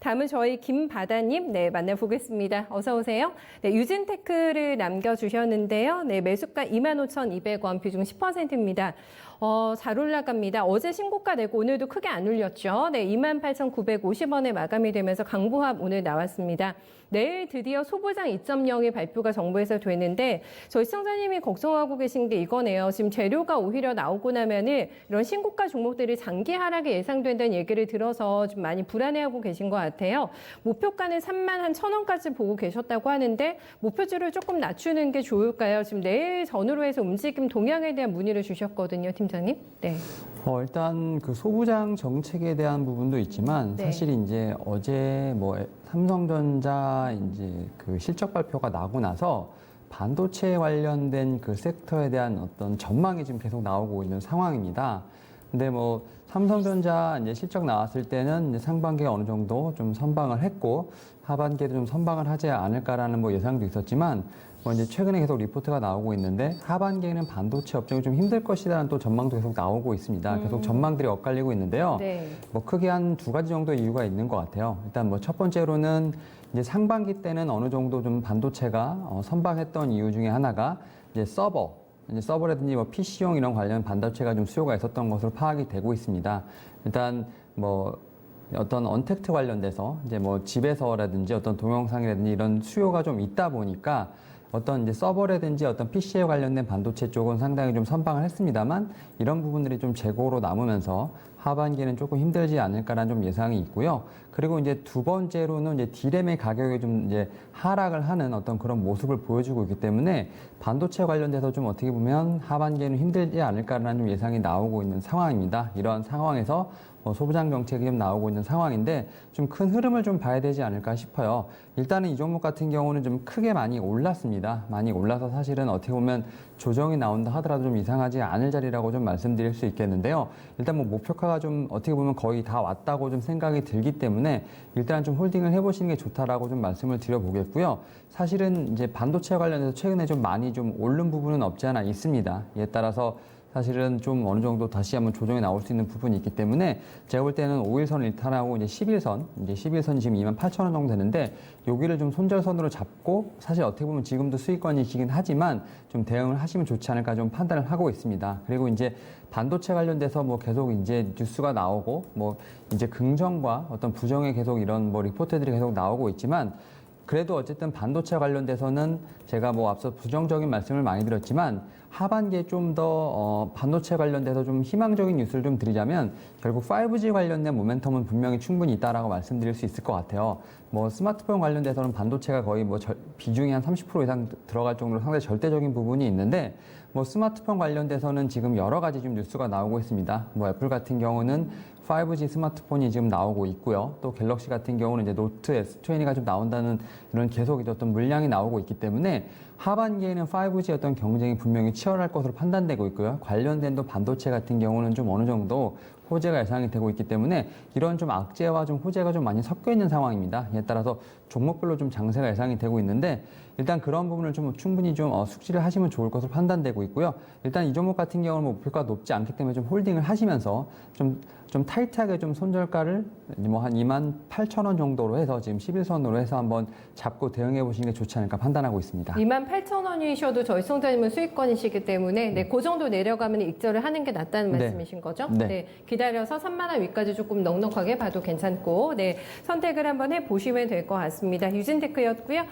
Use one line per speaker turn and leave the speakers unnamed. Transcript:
다음은 저희 김바다님, 네, 만나보겠습니다. 어서 오세요. 네, 유진테크를 남겨주셨는데요. 네, 매수가 25,200원, 비중 10%입니다. 잘 올라갑니다. 어제 신고가 내고 오늘도 크게 안 올렸죠. 네, 28,950원에 마감이 되면서 강보합 오늘 나왔습니다. 내일 드디어 소부장 2.0의 발표가 정부에서 되는데 저희 시청자님이 걱정하고 계신 게 이거네요. 지금 재료가 오히려 나오고 나면은 이런 신고가 종목들이 장기 하락이 예상된다는 얘기를 들어서 좀 많이 불안해하고 계신 것 같아요. 목표가는 31,000원까지 보고 계셨다고 하는데 목표주를 조금 낮추는 게 좋을까요? 지금 내일 전후로 해서 움직임 동향에 대한 문의를 주셨거든요, 팀장님. 네.
일단 그 소부장 정책에 대한 부분도 있지만
네.
사실 이제 어제 뭐 삼성전자 이제 그 실적 발표가 나고 나서 반도체 관련된 그 섹터에 대한 어떤 전망이 지금 계속 나오고 있는 상황입니다. 근데 뭐 삼성전자 이제 실적 나왔을 때는 이제 상반기에 어느 정도 좀 선방을 했고 하반기에도 좀 선방을 하지 않을까라는 뭐 예상도 있었지만 뭐 이제 최근에 계속 리포트가 나오고 있는데 하반기에는 반도체 업종이 좀 힘들 것이라는 또 전망도 계속 나오고 있습니다. 계속 전망들이 엇갈리고 있는데요.
네.
뭐 크게 한 두 가지 정도의 이유가 있는 것 같아요. 일단 뭐 첫 번째로는 이제 상반기 때는 어느 정도 좀 반도체가 선방했던 이유 중에 하나가 이제 서버라든지 뭐 PC용 이런 관련 반도체가 좀 수요가 있었던 것으로 파악이 되고 있습니다. 일단 뭐 어떤 언택트 관련돼서 이제 뭐 집에서라든지 어떤 동영상이라든지 이런 수요가 좀 있다 보니까 어떤 이제 서버라든지 어떤 PC에 관련된 반도체 쪽은 상당히 좀 선방을 했습니다만 이런 부분들이 좀 재고로 남으면서 하반기에는 조금 힘들지 않을까라는 좀 예상이 있고요. 그리고 이제 두 번째로는 이제 D램의 가격이 좀 이제 하락을 하는 어떤 그런 모습을 보여주고 있기 때문에 반도체 관련돼서 좀 어떻게 보면 하반기에는 힘들지 않을까라는 좀 예상이 나오고 있는 상황입니다. 이런 상황에서 소부장 정책이 좀 나오고 있는 상황인데 좀 큰 흐름을 좀 봐야 되지 않을까 싶어요. 일단은 이 종목 같은 경우는 좀 크게 많이 올랐습니다. 많이 올라서 사실은 어떻게 보면 조정이 나온다 하더라도 좀 이상하지 않을 자리라고 좀 말씀드릴 수 있겠는데요. 일단 뭐 목표가가 좀 어떻게 보면 거의 다 왔다고 좀 생각이 들기 때문에 일단 좀 홀딩을 해보시는 게 좋다라고 좀 말씀을 드려보겠고요. 사실은 이제 반도체 관련해서 최근에 좀 많이 좀 오른 부분은 없지 않아 있습니다. 이에 따라서 사실은 좀 어느 정도 다시 한번 조정이 나올 수 있는 부분이 있기 때문에 제가 볼 때는 5일선 일탈하고 이제 11선이 지금 28,000원 정도 되는데 여기를 좀 손절선으로 잡고 사실 어떻게 보면 지금도 수익권이시긴 하지만 좀 대응을 하시면 좋지 않을까 좀 판단을 하고 있습니다. 그리고 이제 반도체 관련돼서 뭐 계속 이제 뉴스가 나오고 뭐 이제 긍정과 어떤 부정의 계속 이런 뭐 리포트들이 계속 나오고 있지만 그래도 어쨌든 반도체 관련돼서는 제가 뭐 앞서 부정적인 말씀을 많이 드렸지만 하반기에 좀 더 반도체 관련돼서 좀 희망적인 뉴스를 좀 드리자면 결국 5G 관련된 모멘텀은 분명히 충분히 있다라고 말씀드릴 수 있을 것 같아요. 뭐 스마트폰 관련돼서는 반도체가 거의 뭐 비중이 한 30% 이상 들어갈 정도로 상당히 절대적인 부분이 있는데 뭐 스마트폰 관련돼서는 지금 여러 가지 좀 뉴스가 나오고 있습니다. 뭐 애플 같은 경우는 5G 스마트폰이 지금 나오고 있고요. 또 갤럭시 같은 경우는 이제 노트 S20가 좀 나온다는 이런 계속 이제 어떤 물량이 나오고 있기 때문에 하반기에는 5G 어떤 경쟁이 분명히 치열할 것으로 판단되고 있고요. 관련된 또 반도체 같은 경우는 좀 어느 정도 호재가 예상이 되고 있기 때문에 이런 좀 악재와 좀 호재가 좀 많이 섞여 있는 상황입니다. 이에 따라서 종목별로 좀 장세가 예상이 되고 있는데 일단 그런 부분을 좀 충분히 좀 숙지를 하시면 좋을 것으로 판단되고 있고요. 일단 이 종목 같은 경우는 뭐 목표가 높지 않기 때문에 좀 홀딩을 하시면서 좀 타이트하게 좀 손절가를 뭐 한 28,000원 정도로 해서 지금 11선으로 해서 한번 잡고 대응해 보시는 게 좋지 않을까 판단하고 있습니다.
28,000원이셔도 저희 시청자님은 수익권이시기 때문에 네, 그 정도 내려가면 익절을 하는 게 낫다는 말씀이신 거죠?
네.
기다려서 3만 원 위까지 조금 넉넉하게 봐도 괜찮고 네, 선택을 한번 해보시면 될 것 같습니다. 유진테크였고요.